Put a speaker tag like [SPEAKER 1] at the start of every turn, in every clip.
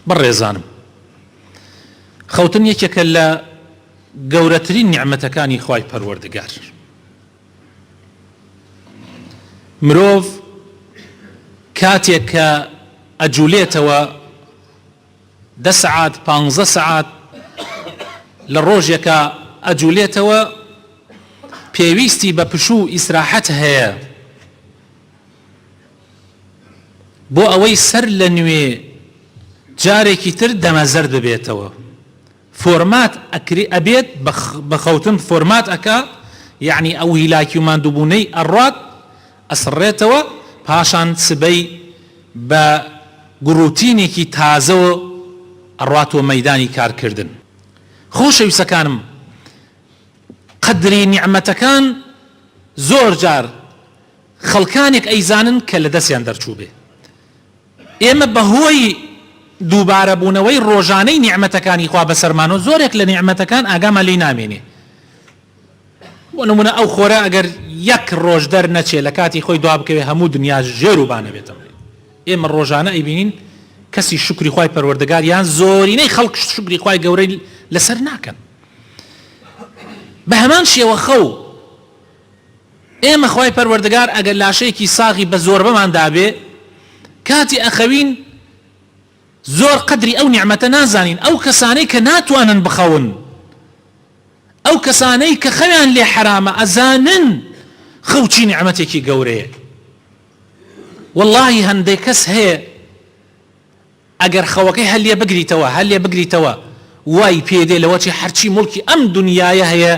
[SPEAKER 1] بەڕێزانم خەوتن یەکێکە لە گەورەترین نیعمەتەکانی خوای پەروەردگار. مرۆڤ کاتێک کە ئەجوولێتەوە 10 سعات 15 سعات لە ڕۆژێکە ئەجوولێتەوە پێویستی بە پشوو ئیسراحەت هەیە بۆ ئەوەی سەر لە نوێ جارێکی تر دەمەزەرد ببێتەوە. فۆرمات ئەبێت بە خەوتن فۆرمات ئەکا، یعنی ئەو هیلاکی و ماندووبوونەی ئەڕات ئەسڕێتەوە، پاشان سبەی بە گروتینێکی تازەوە ئەڕاتەوە مەیدانی کارکردن. خۆشەویستەکانم، قەدری نیعمەتەکان زۆر جار خەڵکانێک ئەیزانن کە لە دەستیان دەرچوو بێ. ئێمە بەهۆی دووبارە بوونەوەی ڕۆژانەی نیعمەتەکانی خوا بەسەرمانەوە زۆرێک لە نیعمەتەکان ئاگامان لێ نامێنێ. بۆ نمونە ئەو خۆرە ئەگەر یەک ڕۆژ دەرنەچێ لە کاتی خۆی دوا بکەوێ هەموو دنیا ژێر و بانە بێتەوە. ئێمە ڕۆژانە ئەیبینین کەسی شکری خوای پەروەردگار یان زۆرینەی خەڵک شکری خوای گەورەی لەسەر ناکەن. بە هەمان شێوە خەو ئێمە خوای پەروەردگار ئەگەر لاشەیەکی ساغی بە زۆربەمان دابێ کاتی ئەخەوین زۆر قەدری ئەو نیعمەتە نازانین. ئەو کەسانەی کە ناتوانن بخەون، ئەو کەسانەی کە خەویان لێ حرامە ئەزانن خەوچی نیعمەتێکی گەورەیە. واللهی هەندێک کەس هەیە ئەگەر خەوەکەی هەلێ بگریتەوە وای پێدێ لەوەچی هەرچی مڵکی ئەم دنیاە هەیە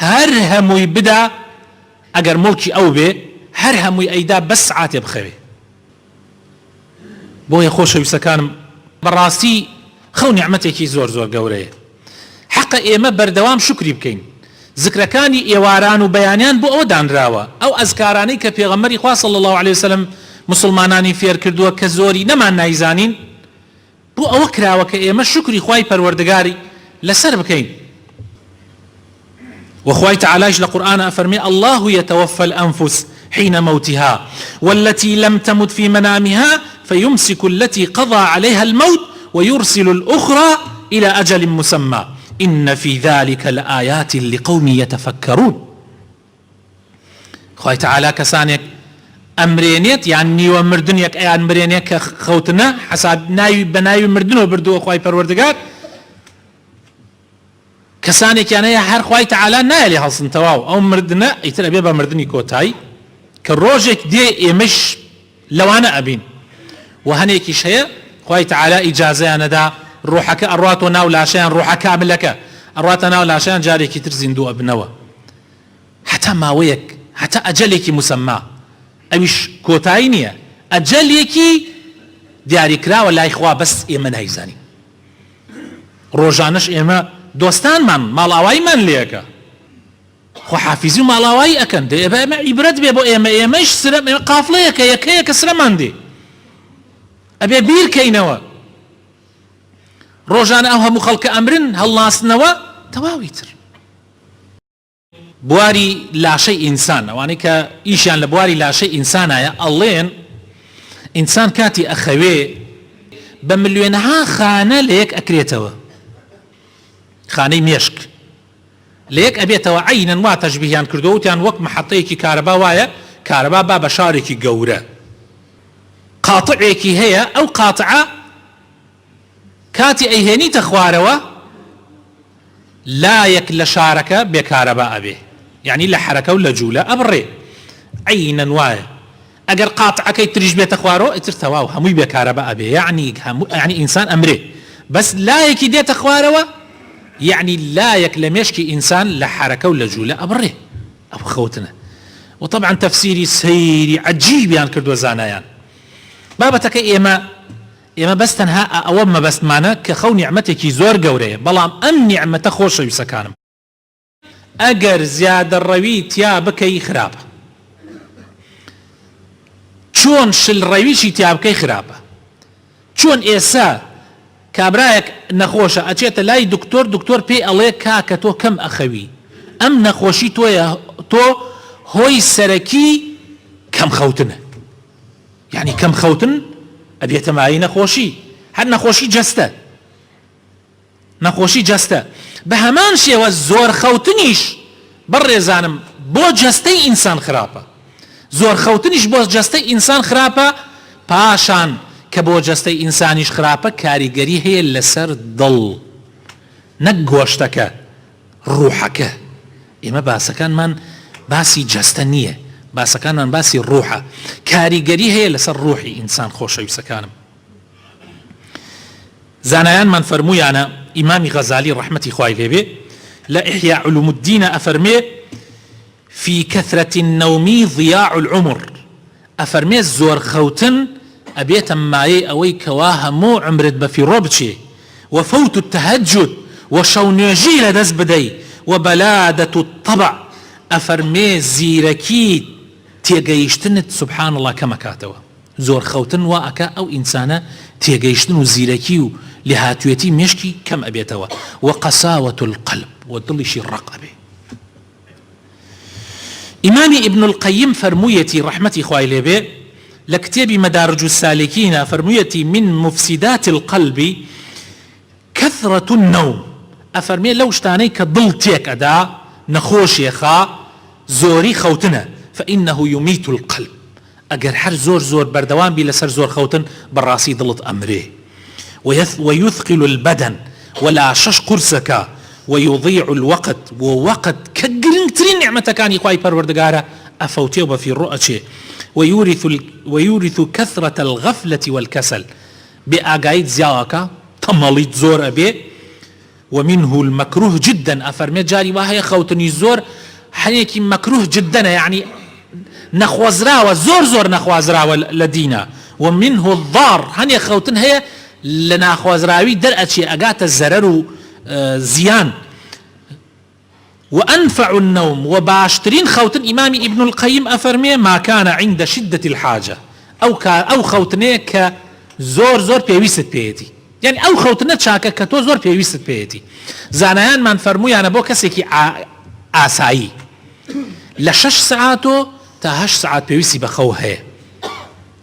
[SPEAKER 1] هەر هەمووی بدا، ئەگەر مڵکی ئەو بێ هەر هەمووی ئەیدا بەس سعاتێ بخەوێ. بۆیە خۆشەویستەکانم، بەڕاستی خەو نیعمەتێکی زۆر زۆر گەورەیە. حەقە ئێمە بەردەوام شکری بکەین. ذکرەکانی ئێواران و بەیانیان بۆ ئەوە دانراوە، ئەو ئەزکارانەی کە پێغەمبەری خوا صلی الله علیه وسلم مسلمانانی فێر کردووە کە زۆری نەمان نایزانین، بۆ ئەوە کراوە کە ئێمە شکری خوای پەروەردگاری لەسەر بکەین. وخوای تعالیش لە قورئان ئەفەرمێ الله يتوفى الأنفس حين موتها والتي لم تمت في منامها فيمسك التي قضى عليها الموت ويرسل الأخرى إلى أجل مسمى إن في ذلك لآيات لقوم يتفكرون. خوای تعالی کەسانێک ئەمرێنێت یان نیوە مردنێک ئەیان مرێنێت کە خەوتنە حەساب ناوی بە ناوی مردنەوە بردووە خوای پەروەردگار، کەسانێکیان هەیە هەر خوای تعالی نایە لێ هەڵسن تەواو ئەو مردنە ئیتر ئەبێ بە مردنی کۆتایی کە ڕۆژێک دێ ئێمەش لەوانە ئەبین. و هەنێکیش هەیە خوای تعالی ئیجازەیانەدا ڕوحەکە ئەڕاتۆ ناو لاشەیان، ڕوحە کاملەکە ئەڕاتە ناو لاشەیان، جارێکی تر زیندوو ئەبنەوە هەتا ماوەیەک، هەتا ئەجەلێکی مسەما. ئەویش کۆتایی نییە، ئەجەلێکی دیاریکراوە لای خوا، بەس ئێمە نایزانین. ڕۆژانەش ئێمە دۆستانمان ماڵاواییمان لێەکە، خۆ حافیزی و ماڵاوایی ئەکەن، دەبێ ئێمە عیبرەت بێ بۆ ئێمەش سرە قافڵەیەکە یەکەیە کە سرەمان دێ ئەبێ بیرکەینەوە. ڕۆژانە ئەو هەموو خەڵکە ئەمرن هەڵناسنەوە تەواوی تر. بواری لاشەی ئینسان، ئەوانەی کە ئیشیان لە بواری لاشەی ئینسانایە، ئەڵێن ئینسان کاتی ئەخەوێ بە ملیۆنەها خانە لەیەک ئەکرێتەوە، خانەی مێشک لەیەک ئەبێتەوە عەینەن وا تەشبیهیان کردووە وتیان وەک مەحەطەیەکی کارەبا وایە، کارەبا با بە شارێکی گەورە قاتعێکی هەیە، ئەو قاتعە کاتی ئەیهێنیتە خوارەوە لایەک لە شارەکە بێکارەبا ئەبێ، یعنی لە حرەکە و لە جوولە ئەبڕێ عەینەن وایە. ئەگەر قاتعەکەی تریش بێتە خوارەوە ئیتر تەواو هەمووی بێکارەبا ئەبێ، یعنی ئینسان ئەمرێ، بەس لایەکی دێتە خوارەوە یعنی لایەک لە مێشکی ئینسان لە حرەکە و لە جوولە ئەبڕێ. ئەو خەوتنە. وطبعا تەفسیری سەیری عەجیبیان کردووە زانایان. بابەتەکە ئێمە بەس تەنها ئەوە مەبەستمانە کە خەو نیعمەتێکی زۆر گەورەیە، بەڵام ئەم نیعمەتە خۆشەویستەکانم ئەگەر زیادە ڕەوی تیا بکەی خراپە، چۆن شل ڕەویشی تیا بکەی خراپە. چۆن ئێسا کابرایەک نەخۆشە ئەچێتە لای دکتۆر پێی ئەڵێ کاکە تۆ کەم ئەخەوی، ئەم نەخۆشی تۆ هۆی سەرەکی کەم خەوتنە، یعنی کەم خەوتن ئەبێتە مای نەخۆشی. هەر نەخۆشی جەستە نەخۆشی جەستە بە هەمان شێوە زۆر خەوتنیش بەڕێزانم بۆ جەستەی ئینسان خراپە زۆر خەوتنیش بۆ جەستەی ئینسان خراپە پاشان کە بۆ جەستەی ئینسانیش خراپە کاریگەری هەیە لەسەر دڵ نەک گۆشتەکە ڕوحەکە ئێمە باسەکانمان باسی جەستە نییە باسەکانمان باسی ڕوحە کاریگەری هەیە لەسەر ڕوحی ئینسان خۆشەویستەکانم زانایانمان فەرموویانە ئیمامی غەزالی ڕەحمەتی خوای لێبێ لە ئیحیا علوم الدینە ئەفەرمێ في كثرة النوم ضياع العمر أفرمي زور خوتن أبيت ماي أوي كواها مو عمرت بفي ربشي وفوت التهجد وشونيجي لدز بدي وبلادة الطبع أفرمي زيركي تيجيشتنت سبحان الله كما كاتوا زور خوتن واكا أو إنسانة تيجيشتن وزيركي لهاتويتي مشكي كم أبيتوا وقساوة القلب ودلشي الرقبة إمامي ابن القيم فرمويتي رحمتي خواهي لبي لكتاب مدارج السالكين فرمويتي من مفسدات القلب كثرة النوم أفرمي لو اشتاني كضلتيك أدا نخوش يخا زوري خوتنا فإنه يميت القلب أجر حر زور بردوان بي لسر زور خوتن بالراسي ضلت أمره ويثقل البدن ولا شش قرسك ويضيع الوقت ووقت كجرنترين نعمة كان يقاي پروردگارا أفوتيه بفي الرؤى ويورث كثرة الغفلة والكسل بأقايد زياكا تماليت زور أبي ومنه المكروه جدا أفرمي جاري وهي خوتني زور حنيكي مكروه جدا يعني نخوزراوة زور نخوزراوة لدينا ومنه الضار هني خوتن هي لناخوزراوي درأتشي أقات الزرر زيان وأنفع النوم وباشترين خوتن إمامي ابن القيم أفرمي ما كان عند شدة الحاجة أو خوتنه كزور بيويست بيتي يعني أو خوتنه شاكا كتو زور بيويست بيتي زانيان من فرمو يعني بو كسيكي آسائي لشش ساعاتو تا 8 ساعات بيويسي بخوه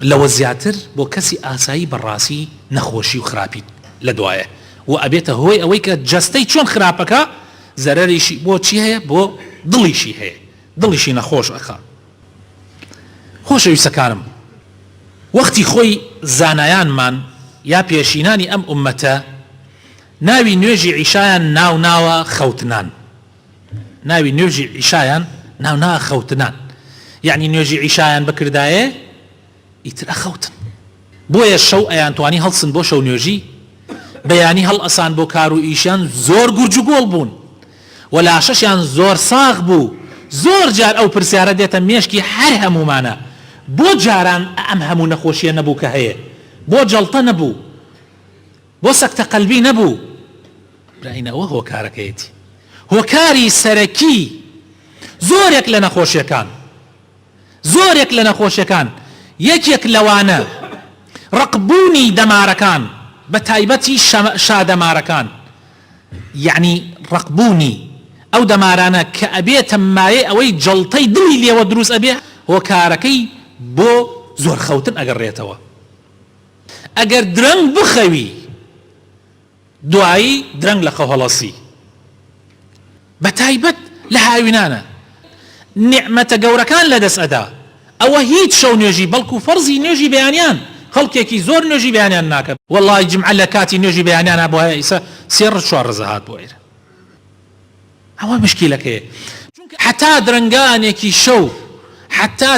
[SPEAKER 1] لو زياتر بو كسي آسائي بالراسي نخوشي وخرابي لدوايه وأبيته هوي أويك جستي چون خرابك زرريشي بو چي هي بو ضليشي هي ضليشي نخوش أخا خوش يسكارم وقتي خوي زانيان من يا بيشيناني أم أمتا ناوي نوجي عشايا ناوا خوتنان ناوي نوجي عشايا ناوا خوتنان يعني نوجي عشايا بكردايه يتر أخوتن بويا الشو أيان تواني هلسن بو شو نوجي بياني هل أسان بو كارو إيشان زور گرجگول بون ولا ششان زور ساغ بو زور جار أو برسيارة ديتا ميشكي هر همو مانا بو جاران أم همو نخوشي نبو كهيه بو جلطة نبو بو سكت قلبي نبو رأينا وهو كاركيتي هو كاري سركي زورك لنخوشي كان زورك لنخوشي كان يكيك لوانا رقبوني دماركان بتايبتي شادماركان يعني رقبوني او دمارانا كأبيت ماي اوي جلطي دلي لي ودروس ابيه هو كاركي بو زور خوتن اقريتوا اقر درنگ بخوي دعاي درنگ لخو هلاسي بتايبت لهاوينانا نعمة قوركان لدس ادا او هيت شو نيجي بلكو فرزي نيجي بيانيان خلقێکی زۆر نوێژی بەیانیان ناکەن والله جمعە لە کاتی نوێژی بەیانیانە بۆ ئیسا سێ چوار ڕزە هات بۆ ئێرە ئەوە مشکیلەکەیە حتا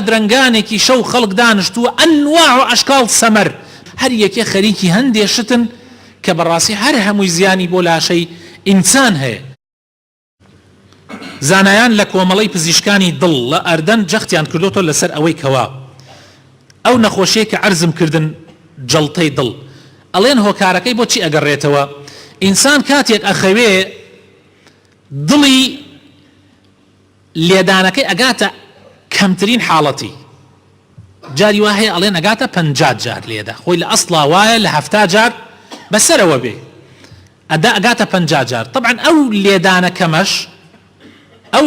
[SPEAKER 1] درەنگانێکی شەو خەڵک دانیشتووە ئەنواع و ئەشکاڵ سەمەر هەر یەکێ خەریکی هەندێ شتن کە بەڕاستی هەر هەمووی زیانی بۆ لاشەی ئینسان هەیە زانایان لە کۆمەڵەی پزیشکانی دڵ لە ئەردەن جەختیان کردوتۆ لەسەر ئەوەی کەوا ئەو نەخۆشیە کە عەرزم کردن جەڵتەی دڵ ئەڵێن هۆکارەکەی بۆچی ئەگەڕێتەوە ئینسان کاتێک ئەخەوێ دڵی لێدانەکەی ئەگاتە کەمترین حاڵەتی جاری وا هەیە ئەڵێن ئەگاتە 50 جار لێدا خۆی لە ئەسڵا وایە لە 70 جار بەسەرەوە بێ ئەگاتە 50 جار طبعا ئەو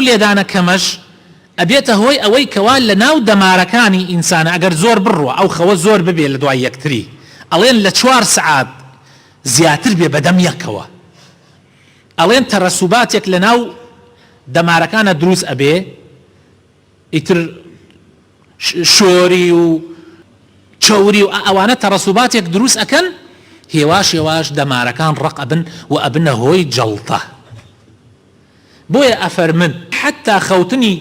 [SPEAKER 1] لێدانە کەمەش ئەبێتە هۆی ئەوەی کەوا لە ناو دەمارەکانی ئینسانە ئەگەر زۆر بڕوە ئەو خەوە زۆر ببێ لە دوای یەکتری ئەڵێن لە 4 سعات زیاتر بێ بەدەم یەکەوە ئەڵێن تەرەسوباتێک لە ناو دەمارەکانە دروست ئەبێ ئیتر شۆری و چۆری و ئەوانە تەرەسوباتێک دروست ئەکەن هێواش دەمارەکان ڕق ئەبن و ئەبنە هۆی جەڵتە بۆیە ئەفەرمن حتا خەوتنی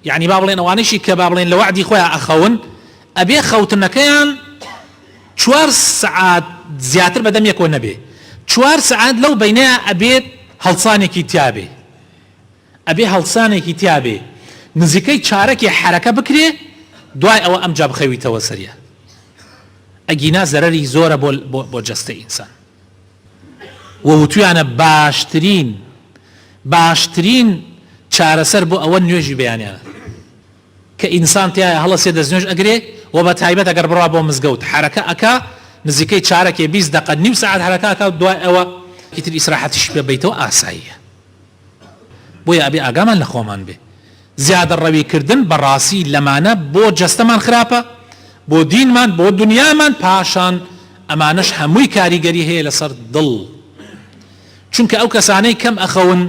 [SPEAKER 1] یعنی با بڵێن ئەوانەیشی کە با بڵێن لە وعدی خۆیان ئەخەون ئەبێ خەوتنەکەیان 4 سعات زیاتر بەدەم یەکەوە نەبێ 4 سعات لەو بینەیە ئەبێت هەڵسانێکی تیابێ ئەبێ هەڵسانێکی تیابێ نزیکەی چارەکی حرەکە بکرێ دوای ئەوە ئەمجا بخەویتەوە سەریە ئەگینا زەرەری زۆرە بۆ جەستە ئینسان وەوتویانە باشترین چارەسەر بۆ ئەوە نوێژی بەیانیانە کە ئینسان تایە هەڵەسێ دەستنوێژ ئەگرێ و بە تایبەت ئەگەر بڕوا بۆ مزگەوت حرەکە ئەکا نزیکەی چارەکێ 20 دقە نیم ساعت حرەکە ئەکا دوای ئەوە ئیتر ئیسراحەتیش پێ بێتەوە ئاساییە بۆیە ئەبێ ئاگامان لە خۆمان بێ زیادە ڕەویکردن بەڕاستی لەمانە بۆ جەستەمان خراپە بۆ دینمان بۆ دنیامان پاشان ئەمانەش هەمووی کاریگەری هەیە لەسەر دڵ چونکە ئەو کەسانەی کەم ئەخەون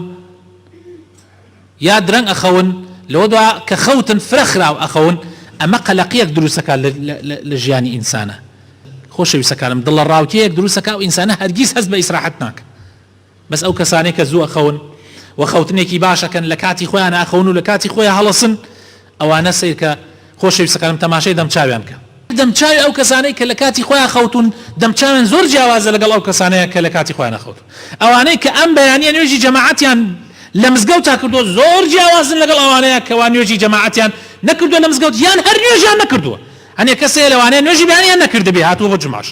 [SPEAKER 1] یا درەنگ ئەخەون لەوە دوای کە خەوتن فرەخراو ئەخەون ئەمە قەلەقیەک دروستەکە لە ژیانی ئینسانە خۆشەویستەکانم دڵە ڕاوکەیەک دروستەکە و ئینسانە هەرگیز هەست بە ئیسراحەت ناکە بەس ئەو کەسانەی کە زوو ئەخەون و خەوتنێکی باشەکەن لە کاتی خۆیان ئەخەون و لە کاتی خۆیان هەڵەسن ئەوانە سیر کە خۆشەویستەکانم تەماشای دەمچاویان بکە دەمچاوی ئەو کەسانەی کە لە کاتی خۆیان خەوتون دەمچاویان زۆر جیاوازە لەگەڵ ئەو کەسانەیە کە لە کاتی خۆیان نەخەوتون ئەوانەی کە ئەم بەیانیە نوێژی جەماعەتیان لە مزگەوتا کردووە زۆر جیاوازن لەگەڵ ئەوانەیە کەوان نوێژی جەماعەتیان نەکردووە لە مزگەوت یان هەر نوێژیان نەکردووە هەنێک کەسەیە لەوانەیە نوێژی بەیانیان نەکردبێ هاتووە بۆ جماش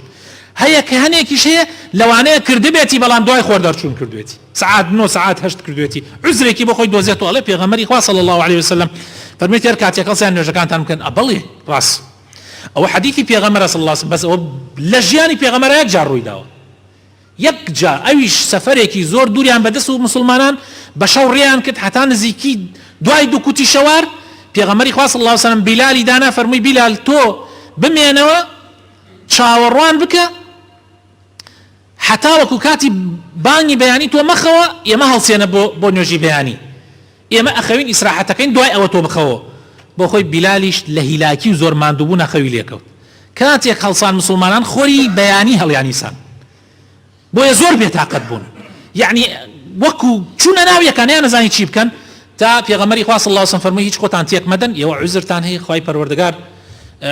[SPEAKER 1] هەیە کە هەنێکیش هەیە لەوانەیە کردبێتی بەڵام دوای خۆردەرچوون کردوێتی سعات 9 سعات 8 کردوێتی عذرێکی بۆ خۆی دۆزێتەوە ئەڵێ پێغەمبەری خوا صلی الله عليه وسلم فەرمووی هەر کاتێک هەڵسەیان نوێژەکانتان بکەن ئەبەڵێ ڕاست ئەوە حەدیثی پێغەمبەرە صلی الله عليه وسلم بەس ئەوە لە ژیانی پێغەمبەرە یەک جار ڕووی داوە یەک جار ئەویش سەفەرێکی زۆر دووریان بەدەست و مسلمانان بە شەو ڕێیان کرد حتا نزیکی دوای دوو کوتی شەوار پێغەمبەری خوا صلی الله عليه وسلم بیلالی دانا فەرمووی بیلال تۆ بمێنەوە چاوەڕوان بکە حتا وەکو کاتی بانگی بەیانی تۆ مەخەوە ئێمە هەڵسێنە بۆ نوێژی بەیانی ئێمە ئەخەوین ئیسراحەتەکەین دوای ئەوە تۆ بخەوە بۆ خۆی بیلالیش لە هیلاکی و زۆر ماندووبوو نەخەوی لێکەوت کاتێک هەڵسان مسلمانان خۆری بەیانی هەڵیانیسان بۆیە زۆر بێتاقەت بوون یعنی وەکو چوونە ناویەکانیان نەزانی چی بکەن تا پێغەمبەری خوا صلی الله علیه وسلم فەرمووی هیچ خۆتان تێک مەدەن ئێوە عوزرتان هەیە خوای پەروەردگار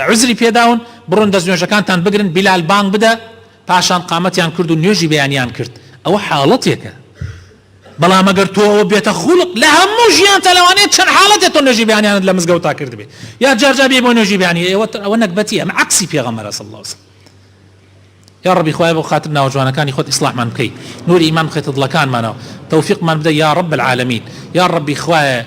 [SPEAKER 1] عوزری پێداون بڕۆن دەست نوێژەکانتان بگرن بیلال بانگ بدە پاشان قامەتیان کرد و نوێژی بەیانیان کرد ئەوە حاڵەتێکە بەڵام ئەگەر تۆ ئەوە بێتە خوڵق لە هەموو ژیان تەلەوانێت چەند حاڵەتێک تۆ نوێژی بەیانیانت لە مزگەوتا کرد بێ یا جارجار بێ بۆ نوێژی بەیانی ئەوە نەکبەتیە ئەمە عەکسی پێغەمبەرە صلی الله علیه وسلم یا ربی خوای بۆ خاطر ناوجوانەکانی خۆت ئیسلاحمان بکەی نوری ئیمان بخەیتە دڵەکانمانەوە تەوفیقمان بدە یا رب العالمین یا ربی خوایە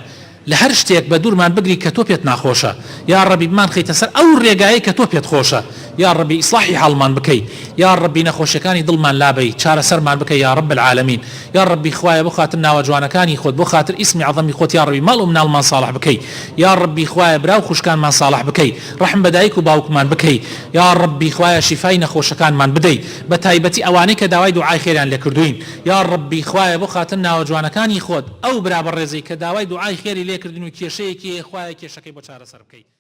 [SPEAKER 1] لە هەر شتێک بە دوورمان بگری کە تۆ پێت ناخۆشە یا ربی بمان خەیتە سەر ئەو ڕێگایە کە تۆ پێت خۆشە یا ربی ئیسلاحی حاڵمان بکەی یا ربی نەخۆشیەکانی دڵمان لابەی چارەسەرمان بکەی یا رب العالمین یا ربی خوایە بۆ خاطر ناوجوانەکانی خۆت بۆ خاطر ئیسمی عەظەمی خۆت یا ربی ماڵ و مناڵمان صالح بکەی یا ربی خوایە براو خوشکانمان صالح بکەی ڕەحم بە دایک و باوکمان بکەی یا ربی خوایە شیفای نەخۆشەکانمان بدەی بە تایبەتی ئەوانەی کە داوای دوعای خێریان لێ کردوین یا ربی خوایە بۆ خاطر ناوجوانەکانی خۆت ئەو برا بەڕێزەی کە داوای دوعای خێری لێ کردین و کێشەیەکی خوایە کێشەکەی بۆ چارەسەر بکەی